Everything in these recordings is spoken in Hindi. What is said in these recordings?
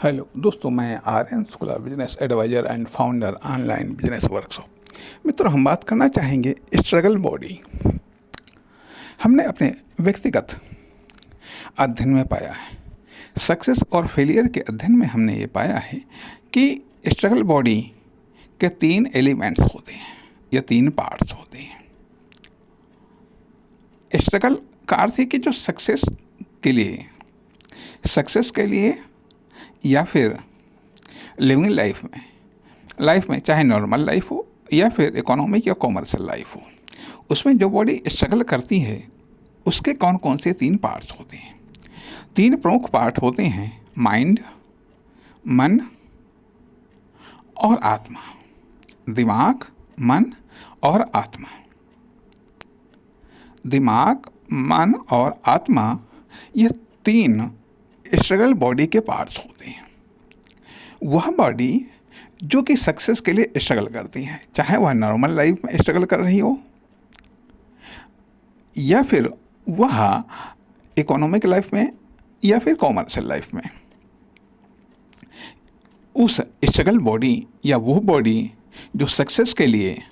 हेलो दोस्तों, मैं Aryan Shukla, business advisor and founder online business workshop. मित्रों, हम बात करना चाहेंगे स्ट्रगल बॉडी। हमने अपने व्यक्तिगत अध्ययन में पाया है, सक्सेस और फेलियर के अध्ययन में हमने ये पाया है कि स्ट्रगल बॉडी के 3 एलिमेंट्स होते हैं या 3 पार्ट्स होते हैं। स्ट्रगल का अर्थ है कि जो सक्सेस के लिए या फिर लिविंग लाइफ में चाहे नॉर्मल लाइफ हो या फिर इकोनॉमिक या कॉमर्शियल लाइफ हो, उसमें जो बॉडी स्ट्रगल करती है उसके कौन कौन से 3 पार्ट्स होते हैं। 3 प्रमुख पार्ट होते हैं: माइंड, मन और आत्मा। दिमाग, मन और आत्मा। दिमाग, मन और आत्मा, ये 3 स्ट्रगल बॉडी के पार्ट्स होते हैं। वह बॉडी जो कि सक्सेस के लिए स्ट्रगल करती है, चाहे वह नॉर्मल लाइफ में स्ट्रगल कर रही हो या फिर वह इकोनॉमिक लाइफ में या फिर कॉमर्शियल लाइफ में, उस स्ट्रगल बॉडी या वो बॉडी जो सक्सेस के लिए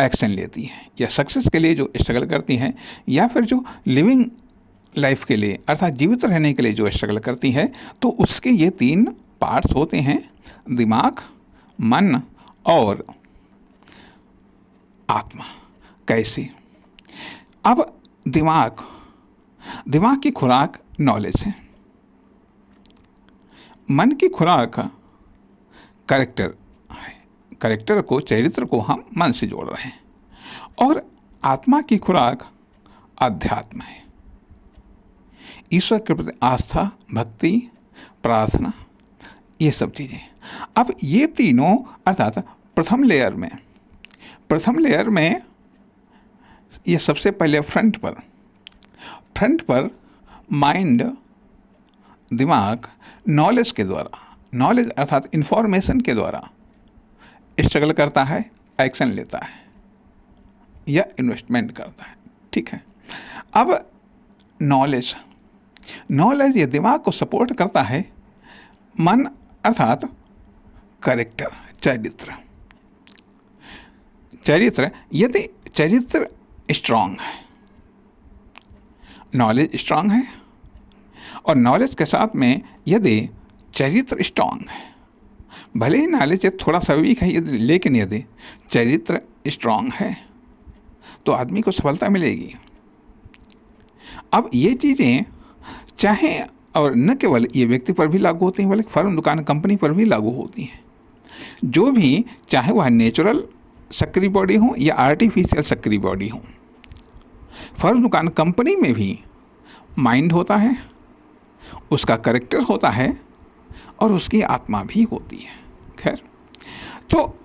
एक्शन लेती है या सक्सेस के लिए जो स्ट्रगल करती है या फिर जो लिविंग लाइफ के लिए अर्थात जीवित रहने के लिए जो स्ट्रगल करती है, तो उसके ये 3 पार्ट्स होते हैं: दिमाग, मन और आत्मा। कैसे? अब दिमाग की खुराक नॉलेज है, मन की खुराक कैरेक्टर है, चरित्र को हम मन से जोड़ रहे हैं, और आत्मा की खुराक अध्यात्म है, ईश्वर के प्रति आस्था, भक्ति, प्रार्थना, ये सब चीज़ें। अब ये तीनों अर्थात प्रथम लेयर में ये सबसे पहले फ्रंट पर माइंड, दिमाग नॉलेज अर्थात इंफॉर्मेशन के द्वारा स्ट्रगल करता है, एक्शन लेता है या इन्वेस्टमेंट करता है। ठीक है। अब नॉलेज ये दिमाग को सपोर्ट करता है। मन अर्थात कैरेक्टर, चरित्र, यदि चरित्र स्ट्रांग है, नॉलेज स्ट्रांग है, और नॉलेज के साथ में यदि चरित्र स्ट्रांग है, भले ही नॉलेज थोड़ा सा वीक है लेकिन यदि चरित्र स्ट्रांग है तो आदमी को सफलता मिलेगी। अब ये चीज़ें चाहे और न केवल ये व्यक्ति पर भी लागू होती हैं बल्कि फर्म, दुकान, कंपनी पर भी लागू होती हैं। जो भी, चाहे वह नेचुरल सक्रिय बॉडी हो या आर्टिफिशियल सक्रिय बॉडी हो, फर्म, दुकान, कंपनी में भी माइंड होता है, उसका कैरेक्टर होता है और उसकी आत्मा भी होती है। खैर, तो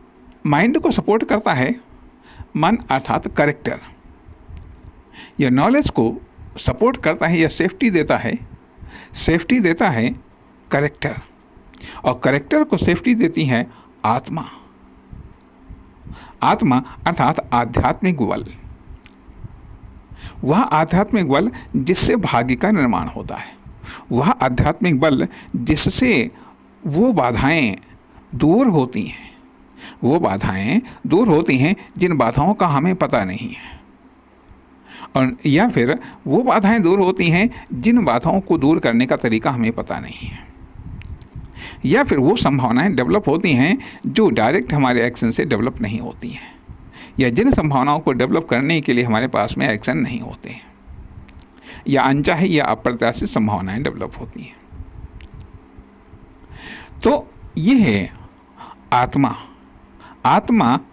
माइंड को सपोर्ट करता है मन अर्थात कैरेक्टर, यह नॉलेज को सपोर्ट करता है या सेफ्टी देता है कैरेक्टर, और कैरेक्टर को सेफ्टी देती है आत्मा अर्थात आध्यात्मिक बल। वह आध्यात्मिक बल जिससे भाग्य का निर्माण होता है, वह आध्यात्मिक बल जिससे वो बाधाएं दूर होती हैं जिन बाधाओं का हमें पता नहीं है, और या फिर वो बाधाएं दूर होती हैं जिन बाधाओं को दूर करने का तरीका हमें पता नहीं है, या फिर वो संभावनाएं डेवलप होती हैं जो डायरेक्ट हमारे एक्शन से डेवलप नहीं होती हैं, या जिन संभावनाओं को डेवलप करने के लिए हमारे पास में एक्शन नहीं होते हैं, या अनचाही या अप्रत्याशित संभावनाएं डेवलप होती हैं। तो ये है आत्मा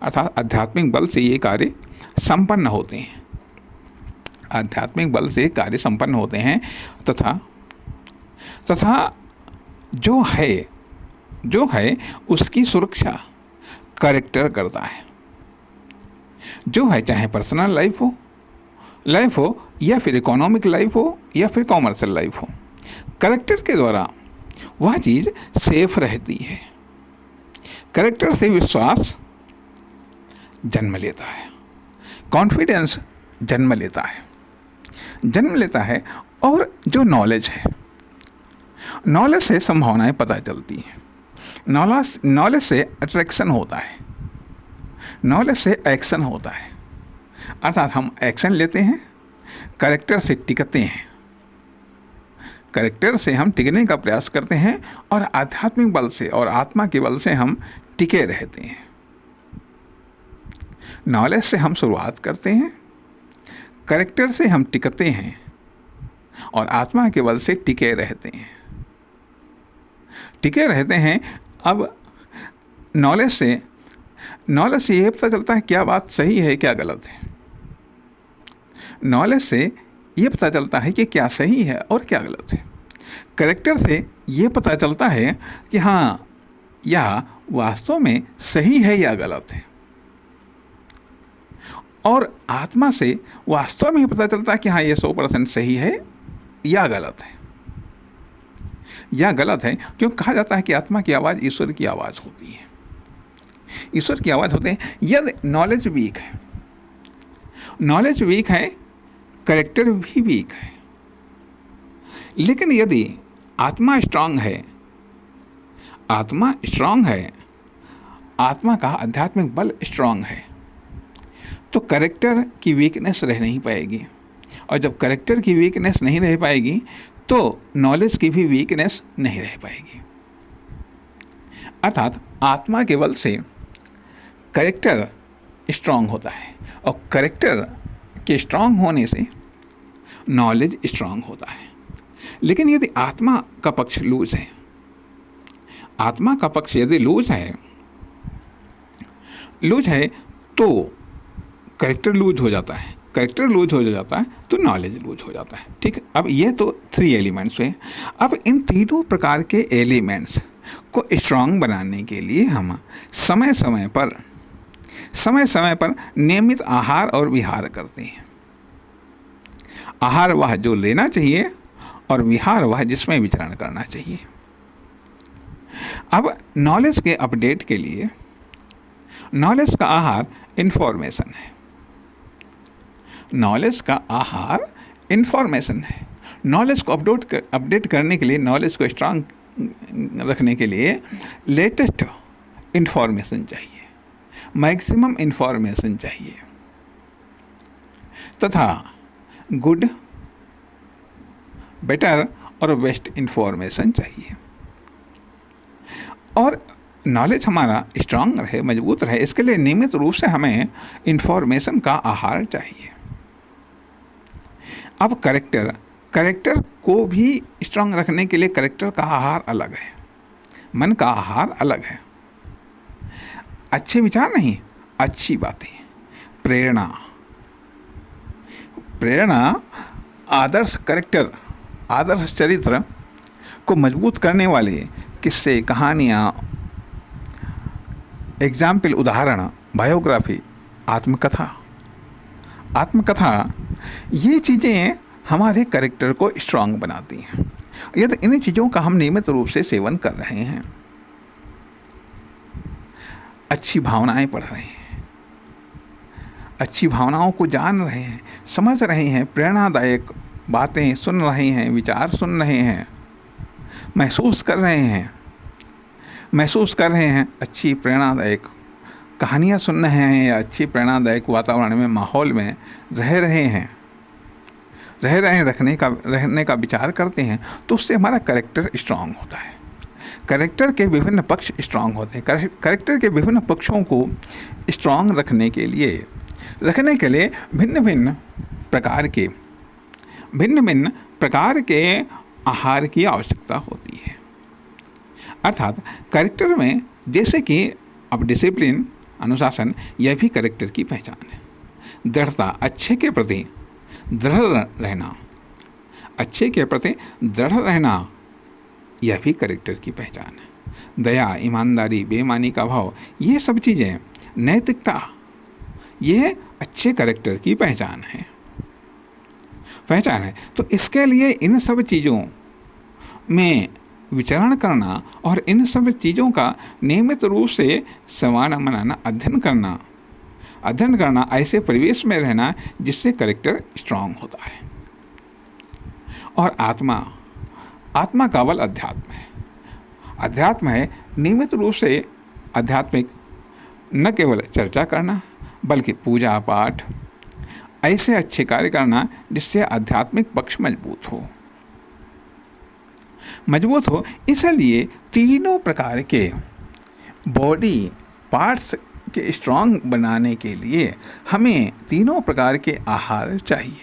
अर्थात आध्यात्मिक बल से ये कार्य संपन्न होते हैं। तथा जो है उसकी सुरक्षा कैरेक्टर करता है। जो है, चाहे पर्सनल लाइफ हो या फिर इकोनॉमिक लाइफ हो या फिर कॉमर्शियल लाइफ हो, कैरेक्टर के द्वारा वह चीज़ सेफ रहती है। कैरेक्टर से विश्वास जन्म लेता है, कॉन्फिडेंस जन्म लेता है, और जो नॉलेज है नॉलेज से संभावनाएं पता चलती हैं, नॉलेज से अट्रैक्शन होता है, नॉलेज से एक्शन होता है, अर्थात हम एक्शन लेते हैं, कैरेक्टर से टिकते हैं, कैरेक्टर से हम टिकने का प्रयास करते हैं और आध्यात्मिक बल से और आत्मा के बल से हम टिके रहते हैं। नॉलेज से हम शुरुआत करते हैं, कैरेक्टर से हम टिकते हैं और आत्मा के बल से टिके रहते हैं। अब नॉलेज से ये पता चलता है क्या बात सही है क्या गलत है। नॉलेज से ये पता चलता है कि क्या सही है और क्या गलत है। कैरेक्टर से ये पता चलता है कि हाँ, यह वास्तव में सही है या गलत है। और आत्मा से वास्तव में ये पता चलता है कि हाँ, ये 100% सही है या गलत है। या गलत है क्यों कहा जाता है कि आत्मा की आवाज़ ईश्वर की आवाज़ होती है, ईश्वर की आवाज़ होती है। यदि नॉलेज वीक है, कैरेक्टर भी वीक है। लेकिन यदि आत्मा स्ट्रांग है, आत्मा का आध्यात्मिक बल स्ट्रांग है, तो कैरेक्टर की वीकनेस रह नहीं पाएगी। और जब कैरेक्टर की वीकनेस नहीं रह पाएगी तो नॉलेज की भी वीकनेस नहीं रह पाएगी। अर्थात आत्मा के बल से कैरेक्टर स्ट्रांग होता है और कैरेक्टर के स्ट्रांग होने से नॉलेज स्ट्रांग होता है। लेकिन यदि आत्मा का पक्ष लूज है, आत्मा का पक्ष यदि लूज है तो कैरेक्टर लूज हो जाता है, कैरेक्टर लूज हो जाता है तो नॉलेज लूज हो जाता है। ठीक है, अब ये तो 3 एलिमेंट्स हुए। अब इन तीनों प्रकार के एलिमेंट्स को स्ट्रांग बनाने के लिए हम समय समय पर नियमित आहार और विहार करते हैं। आहार वह जो लेना चाहिए और विहार वह जिसमें विचरण करना चाहिए। अब नॉलेज के अपडेट के लिए नॉलेज का आहार इन्फॉर्मेशन है। नॉलेज का आहार इन्फॉर्मेशन है। नॉलेज को अपडेट करने के लिए, नॉलेज को स्ट्रांग रखने के लिए लेटेस्ट इन्फॉर्मेशन चाहिए, मैक्सिमम इन्फॉर्मेशन चाहिए तथा गुड, बेटर और बेस्ट इन्फॉर्मेशन चाहिए। और नॉलेज हमारा स्ट्रांग रहे, मजबूत रहे, इसके लिए नियमित रूप से हमें इन्फॉर्मेशन का आहार चाहिए। अब कैरेक्टर को भी स्ट्रांग रखने के लिए कैरेक्टर का आहार अलग है, मन का आहार अलग है। अच्छे विचार नहीं, अच्छी बातें, प्रेरणा आदर्श कैरेक्टर, आदर्श चरित्र को मजबूत करने वाले किस्से, कहानियाँ, एग्जाम्पल, उदाहरण, बायोग्राफी, आत्मकथा, ये चीज़ें हमारे कैरेक्टर को स्ट्रांग बनाती हैं। यदि इन चीज़ों का हम नियमित रूप से सेवन कर रहे हैं, अच्छी भावनाएं पढ़ रहे हैं, अच्छी भावनाओं को जान रहे हैं, समझ रहे हैं, प्रेरणादायक बातें सुन रहे हैं, विचार सुन रहे हैं, महसूस कर रहे हैं, अच्छी प्रेरणादायक कहानियाँ सुन रहे हैं या अच्छी प्रेरणादायक वातावरण में, माहौल में रह रहे हैं, रहने का विचार करते हैं, तो उससे हमारा कैरेक्टर स्ट्रांग होता है। कैरेक्टर के विभिन्न पक्ष स्ट्रांग होते हैं। कैरेक्टर के विभिन्न पक्षों को स्ट्रांग रखने के लिए भिन्न भिन्न प्रकार के आहार की आवश्यकता होती है। अर्थात कैरेक्टर में, जैसे कि अब डिसिप्लिन, अनुशासन, यह भी कैरेक्टर की पहचान है। दृढ़ता, अच्छे के प्रति दृढ़ रहना, यह भी कैरेक्टर की पहचान है। दया, ईमानदारी, बेईमानी का भाव, ये सब चीज़ें, नैतिकता, ये अच्छे कैरेक्टर की पहचान है। तो इसके लिए इन सब चीज़ों में विचरण करना और इन सब चीज़ों का नियमित रूप से समान मनाना, अध्ययन करना, ऐसे परिवेश में रहना जिससे कैरेक्टर स्ट्रांग होता है। और आत्मा का बल अध्यात्म है। अध्यात्म है नियमित रूप से आध्यात्मिक न केवल चर्चा करना बल्कि पूजा पाठ ऐसे अच्छे कार्य करना जिससे आध्यात्मिक पक्ष मजबूत हो। इसलिए तीनों प्रकार के बॉडी पार्ट्स के स्ट्रांग बनाने के लिए हमें तीनों प्रकार के आहार चाहिए।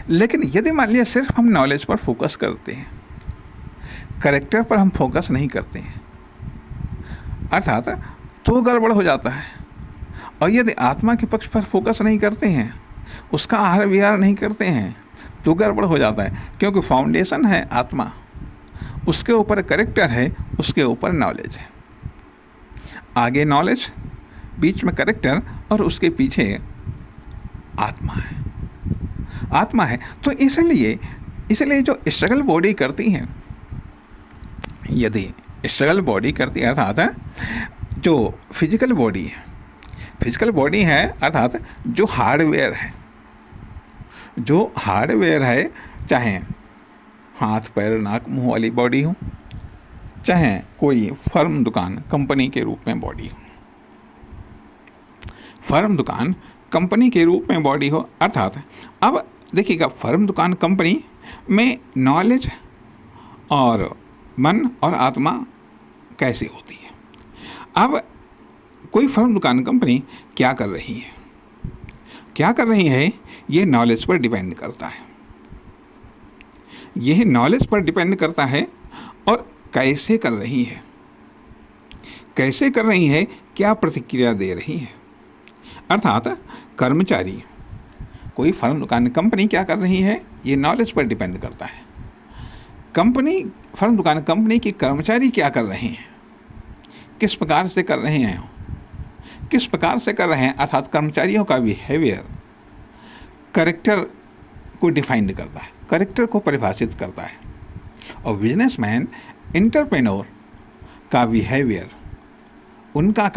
लेकिन यदि मान लिया सिर्फ हम नॉलेज पर फोकस करते हैं, कैरेक्टर पर हम फोकस नहीं करते हैं, अर्थात तो गड़बड़ हो जाता है। और यदि आत्मा के पक्ष पर फोकस नहीं करते हैं, उसका आहार विहार नहीं करते हैं, तो गड़बड़ हो जाता है। क्योंकि फाउंडेशन है आत्मा, उसके ऊपर कैरेक्टर है, उसके ऊपर नॉलेज है। आगे नॉलेज, बीच में कैरेक्टर और उसके पीछे आत्मा है। तो इसलिए जो स्ट्रगल बॉडी करती है, यदि स्ट्रगल बॉडी करती है अर्थात जो फिजिकल बॉडी है अर्थात जो हार्डवेयर है, चाहे हाथ पैर नाक मुंह वाली बॉडी हो, चाहे कोई फर्म दुकान कंपनी के रूप में बॉडी हो, फर्म दुकान कंपनी के रूप में बॉडी हो। अर्थात अब देखिएगा, फर्म दुकान कंपनी में नॉलेज और मन और आत्मा कैसे होती है। अब कोई फर्म दुकान कंपनी क्या कर रही है, ये नॉलेज पर डिपेंड करता है। यह नॉलेज पर डिपेंड करता है और कैसे कर रही है, क्या प्रतिक्रिया दे रही है। अर्थात कर्मचारी, कोई फर्म दुकान कंपनी क्या कर रही है, ये नॉलेज पर डिपेंड करता है। फर्म दुकान कंपनी के कर्मचारी क्या कर रहे हैं, किस प्रकार से कर रहे हैं, अर्थात कर्मचारियों का बिहेवियर कैरेक्टर को डिफाइन करता है, कैरेक्टर को परिभाषित करता है। और बिजनेसमैन एंटरप्रेन्योर का बिहेवियर, उनका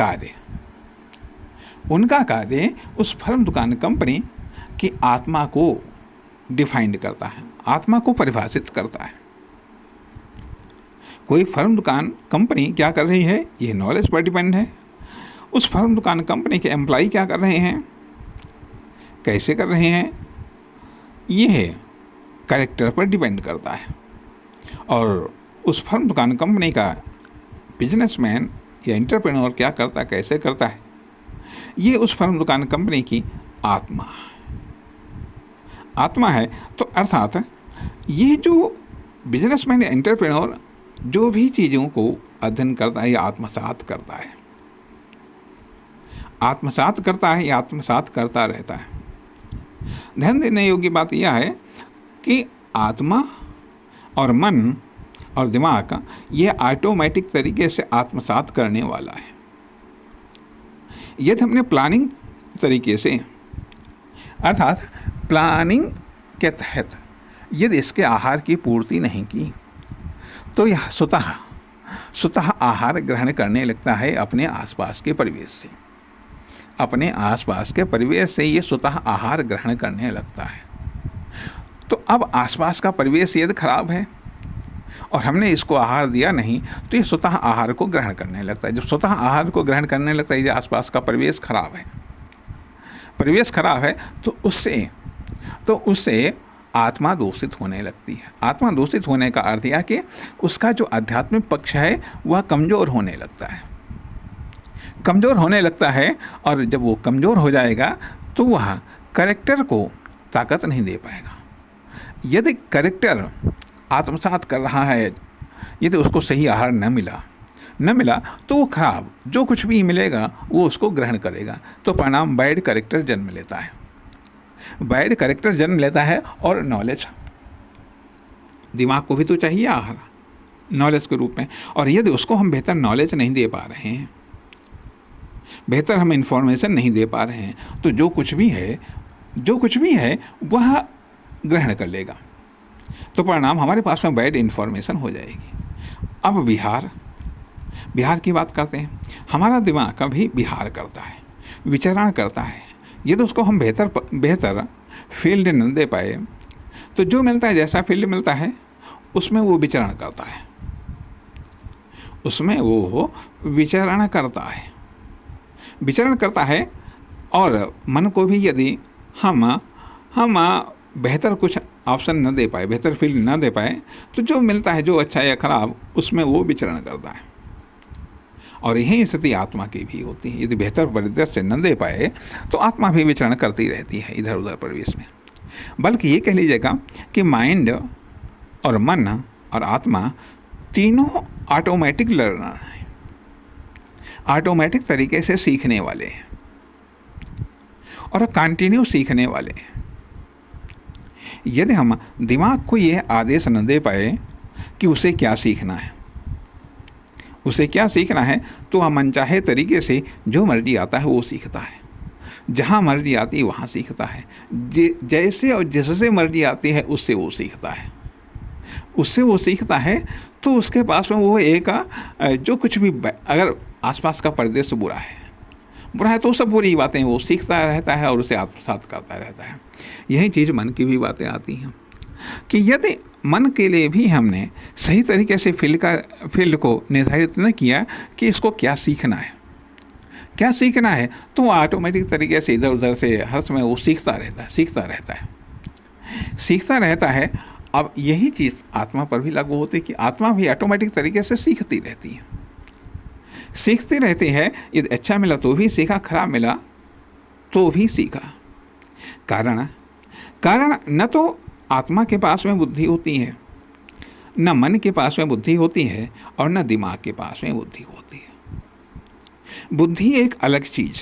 कार्य उस फर्म दुकान कंपनी की आत्मा को डिफाइन करता है, आत्मा को परिभाषित करता है। कोई फर्म दुकान कंपनी क्या कर रही है, ये नॉलेज पर डिपेंड है। उस फर्म दुकान कंपनी के एम्प्लॉय क्या कर रहे हैं, कैसे कर रहे हैं, ये कैरेक्टर पर डिपेंड करता है। और उस फर्म दुकान कंपनी का बिजनेसमैन या एंटरप्रेन्योर क्या करता है, कैसे करता है, ये उस फर्म दुकान कंपनी की आत्मा है। तो अर्थात ये जो बिजनेसमैन या एंटरप्रेन्योर जो भी चीज़ों को अध्ययन करता है या आत्मसात करता है या आत्मसात करता रहता है। ध्यान देने योग्य बात यह है कि आत्मा और मन और दिमाग ये ऑटोमेटिक तरीके से आत्मसात करने वाला है। यदि हमने प्लानिंग तरीके से अर्थात प्लानिंग के तहत यदि इसके आहार की पूर्ति नहीं की, तो यह स्वतः आहार ग्रहण करने लगता है अपने आसपास के परिवेश से ये स्वतः आहार ग्रहण करने लगता है। तो अब आसपास का परिवेश यदि खराब है और हमने इसको आहार दिया नहीं, तो ये स्वतः आहार को ग्रहण करने लगता है। जब स्वतः आहार को ग्रहण करने लगता है, यदि आसपास का परिवेश खराब है तो उससे आत्मा दूषित होने लगती है। आत्मा दूषित होने का अर्थ यह कि उसका जो आध्यात्मिक पक्ष है वह कमज़ोर होने लगता है। और जब वो कमज़ोर हो जाएगा तो वह कैरेक्टर को ताकत नहीं दे पाएगा। यदि कैरेक्टर आत्मसात कर रहा है, यदि उसको सही आहार न मिला तो वो खराब जो कुछ भी मिलेगा वो उसको ग्रहण करेगा। तो परिणाम बैड कैरेक्टर जन्म लेता है। और नॉलेज, दिमाग को भी तो चाहिए आहार नॉलेज के रूप में। और यदि उसको हम बेहतर नॉलेज नहीं दे पा रहे हैं, बेहतर हम इंफॉर्मेशन नहीं दे पा रहे हैं, तो जो कुछ भी है वह ग्रहण कर लेगा। तो परिणाम हमारे पास में बैड इन्फॉर्मेशन हो जाएगी। अब बिहार की बात करते हैं। हमारा दिमाग कभी बिहार करता है, विचरण करता है। यदि उसको हम बेहतर फील्ड न दे पाए, तो जो मिलता है, जैसा फील्ड मिलता है उसमें वो विचरण करता है, उसमें वो विचरण करता है, विचरण करता है। और मन को भी यदि हम बेहतर कुछ ऑप्शन न दे पाए, बेहतर फील न दे पाए, तो जो मिलता है, जो अच्छा या खराब, उसमें वो विचरण करता है। और यही स्थिति आत्मा की भी होती है। यदि बेहतर परिदृश्य न दे पाए तो आत्मा भी विचरण करती रहती है इधर उधर परिवेश में। बल्कि ये कह लीजिएगा कि माइंड और मन और आत्मा तीनों ऑटोमेटिक लर्नर हैं, ऑटोमेटिक तरीके से सीखने वाले हैं और कंटिन्यू सीखने वाले हैं। यदि हम दिमाग को यह आदेश न दे पाए कि उसे क्या सीखना है, उसे क्या सीखना है, तो वह मनचाहे तरीके से जो मर्जी आता है वो सीखता है, जहाँ मर्जी आती है वहाँ सीखता है, जैसे और जिससे मर्जी आती है उससे वो सीखता है, उससे वो सीखता है। तो उसके पास में वो एक जो कुछ भी, अगर आसपास का परिदृश्य बुरा है तो सब बुरी बातें वो सीखता रहता है और उसे आत्मसात करता रहता है। यही चीज़ मन की भी बातें आती हैं कि यदि मन के लिए भी हमने सही तरीके से फील्ड को निर्धारित न किया कि इसको क्या सीखना है, तो वो ऑटोमेटिक तरीके से इधर उधर से हर समय वो सीखता रहता है। अब यही चीज़ आत्मा पर भी लागू होती है कि आत्मा भी ऑटोमेटिक तरीके से सीखती रहती है। यदि अच्छा मिला तो भी सीखा, खराब मिला तो भी सीखा। कारण न तो आत्मा के पास में बुद्धि होती है, न मन के पास में बुद्धि होती है, और न दिमाग के पास में बुद्धि होती है। बुद्धि एक अलग चीज़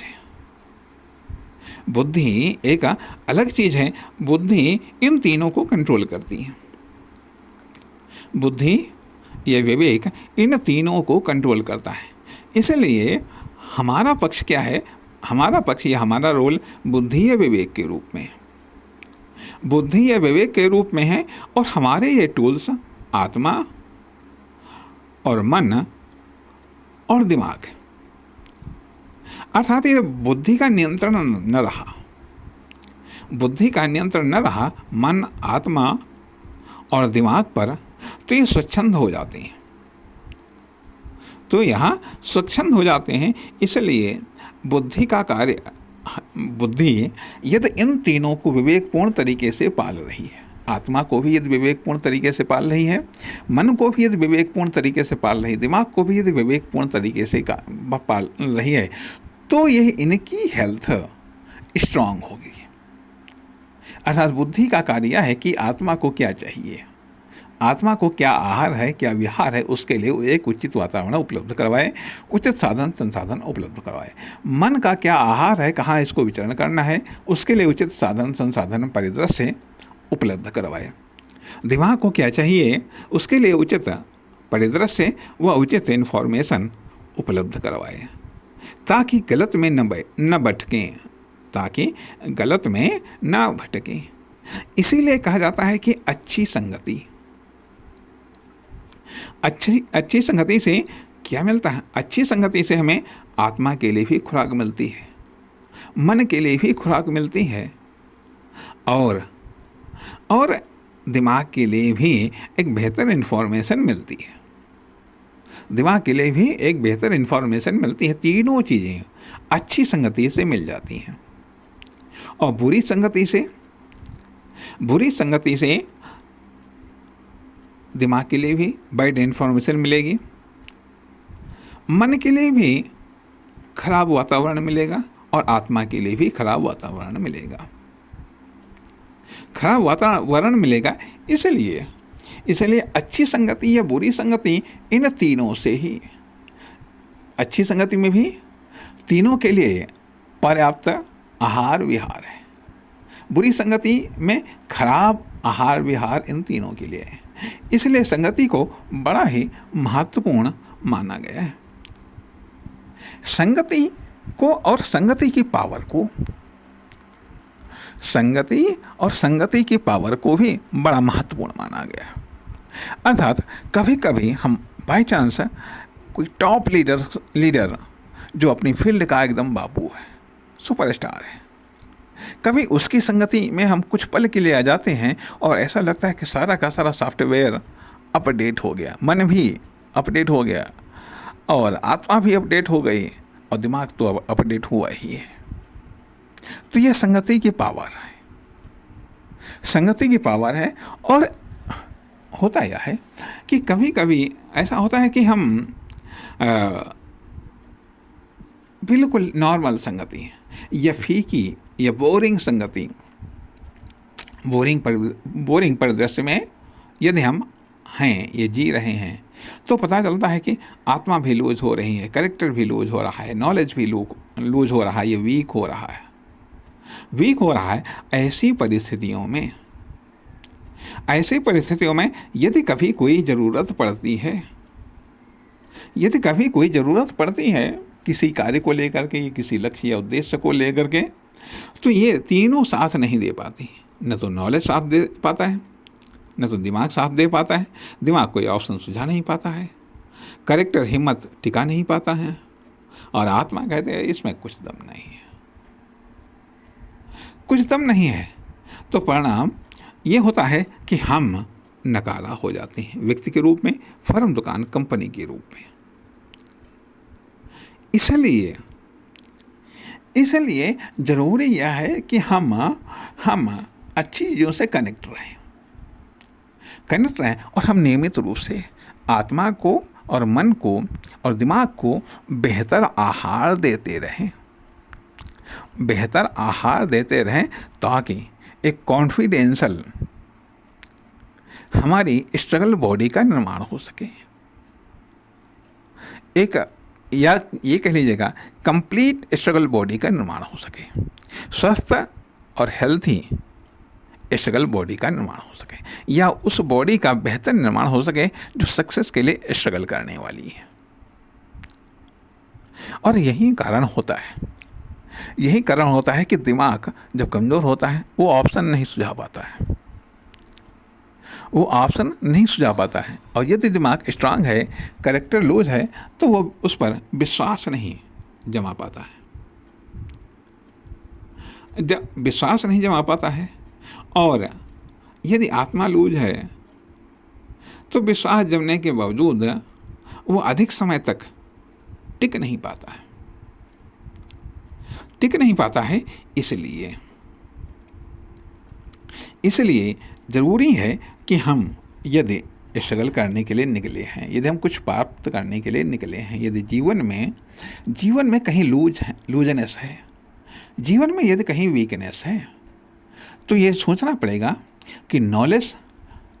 है, बुद्धि इन तीनों को कंट्रोल करती है। बुद्धि या विवेक इन तीनों को कंट्रोल करता है। इसलिए हमारा पक्ष क्या है, हमारा पक्ष या हमारा रोल बुद्धि या विवेक के रूप में है। और हमारे ये टूल्स आत्मा और मन और दिमाग, अर्थात ये बुद्धि का नियंत्रण न रहा मन, आत्मा और दिमाग पर, तो ये स्वच्छंद हो जाते हैं। इसलिए बुद्धि का कार्य, बुद्धि यदि इन तीनों को विवेकपूर्ण तरीके से पाल रही है, आत्मा को भी यदि विवेकपूर्ण तरीके से पाल रही है, मन को भी यदि विवेकपूर्ण तरीके से पाल रही है, दिमाग को भी यदि विवेकपूर्ण तरीके से पाल रही है, तो यह इनकी हेल्थ स्ट्रांग होगी। अर्थात बुद्धि का कार्य है कि आत्मा को क्या चाहिए, आत्मा को क्या आहार है, क्या विहार है, उसके लिए एक उचित वातावरण उपलब्ध करवाए, उचित साधन संसाधन उपलब्ध करवाए। मन का क्या आहार है, कहाँ इसको विचरण करना है, उसके लिए उचित साधन संसाधन परिदृश्य उपलब्ध करवाए। दिमाग को क्या चाहिए, उसके लिए उचित परिदृश्य व उचित इन्फॉर्मेशन उपलब्ध करवाए, ताकि गलत में न भटकें। इसीलिए कहा जाता है कि अच्छी संगति से क्या मिलता है, अच्छी संगति से हमें आत्मा के लिए भी खुराक मिलती है, मन के लिए भी खुराक मिलती है, और दिमाग के लिए भी एक बेहतर इन्फॉर्मेशन मिलती है। तीनों चीज़ें अच्छी संगति से मिल जाती हैं। और बुरी संगति से दिमाग के लिए भी बैड इन्फॉर्मेशन मिलेगी, मन के लिए भी खराब वातावरण मिलेगा, और आत्मा के लिए भी खराब वातावरण मिलेगा। इसलिए अच्छी संगति या बुरी संगति, इन तीनों से ही, अच्छी संगति में भी तीनों के लिए पर्याप्त आहार विहार है, बुरी संगति में खराब आहार विहार इन तीनों के लिए है। इसलिए संगति को बड़ा ही महत्वपूर्ण माना गया है। संगति को और संगति की पावर को भी बड़ा महत्वपूर्ण माना गया। अर्थात कभी कभी हम बाय चांस कोई टॉप लीडर जो अपनी फील्ड का एकदम बाबू है, सुपरस्टार है, कभी उसकी संगति में हम कुछ पल के लिए आ जाते हैं और ऐसा लगता है कि सारा का सारा सॉफ्टवेयर अपडेट हो गया, मन भी अपडेट हो गया और आत्मा भी अपडेट हो गई और दिमाग तो अब अपडेट हुआ ही है। तो यह संगति की पावर है, संगति की पावर है। और होता यह है कि कभी कभी ऐसा होता है कि हम बिल्कुल नॉर्मल संगति है या फीकी या बोरिंग संगति, बोरिंग परिदृश्य में यदि हम हैं, ये जी रहे हैं, तो पता चलता है कि आत्मा भी लूज हो रही है, कैरेक्टर भी लूज हो रहा है, नॉलेज भी लूज हो रहा है, ये वीक हो रहा है, वीक हो रहा है। ऐसी परिस्थितियों में यदि कभी कोई ज़रूरत पड़ती है, यदि कभी कोई ज़रूरत पड़ती है किसी कार्य को लेकर के, किसी लक्ष्य या उद्देश्य को लेकर के, तो ये तीनों साथ नहीं दे पाती। न तो नॉलेज साथ दे पाता है, न तो दिमाग साथ दे पाता है, दिमाग कोई ऑप्शन सुझा नहीं पाता है, कैरेक्टर हिम्मत टिका नहीं पाता है, और आत्मा कहते हैं इसमें कुछ दम नहीं है, कुछ दम नहीं है। तो परिणाम ये होता है कि हम नकारा हो जाते हैं, व्यक्ति के रूप में, फर्म, दुकान, कंपनी के रूप में। इसलिए ज़रूरी यह है कि हम अच्छी चीज़ों से कनेक्ट रहें और हम नियमित रूप से आत्मा को और मन को और दिमाग को बेहतर आहार देते रहें ताकि एक कॉन्फिडेंशियल हमारी स्ट्रगल बॉडी का निर्माण हो सके, एक या ये कह लीजिएगा कंप्लीट स्ट्रगल बॉडी का निर्माण हो सके, स्वस्थ और हेल्थी स्ट्रगल बॉडी का निर्माण हो सके, या उस बॉडी का बेहतर निर्माण हो सके जो सक्सेस के लिए स्ट्रगल करने वाली है। और यही कारण होता है कि दिमाग जब कमज़ोर होता है वो ऑप्शन नहीं सुझा पाता है, और यदि दिमाग स्ट्रांग है, कैरेक्टर लूज है, तो वो उस पर विश्वास नहीं जमा पाता है। और यदि आत्मा लूज है तो विश्वास जमने के बावजूद वो अधिक समय तक टिक नहीं पाता है। इसलिए ज़रूरी है कि हम यदि स्ट्रगल करने के लिए निकले हैं, यदि हम कुछ प्राप्त करने के लिए निकले हैं, यदि जीवन में कहीं लूजनेस है, जीवन में यदि कहीं वीकनेस है, तो ये सोचना पड़ेगा कि नॉलेज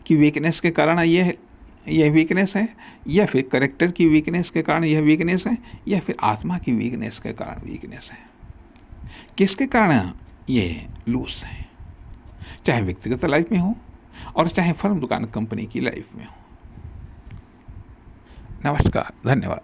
की वीकनेस के कारण यह वीकनेस है, या फिर कैरेक्टर की वीकनेस के कारण यह वीकनेस है, या फिर आत्मा की वीकनेस के कारण वीकनेस है। किसके कारण ये लूज है, चाहे व्यक्तिगत लाइफ में हो और चाहे फर्म, दुकान, कंपनी की लाइफ में हो। नमस्कार, धन्यवाद।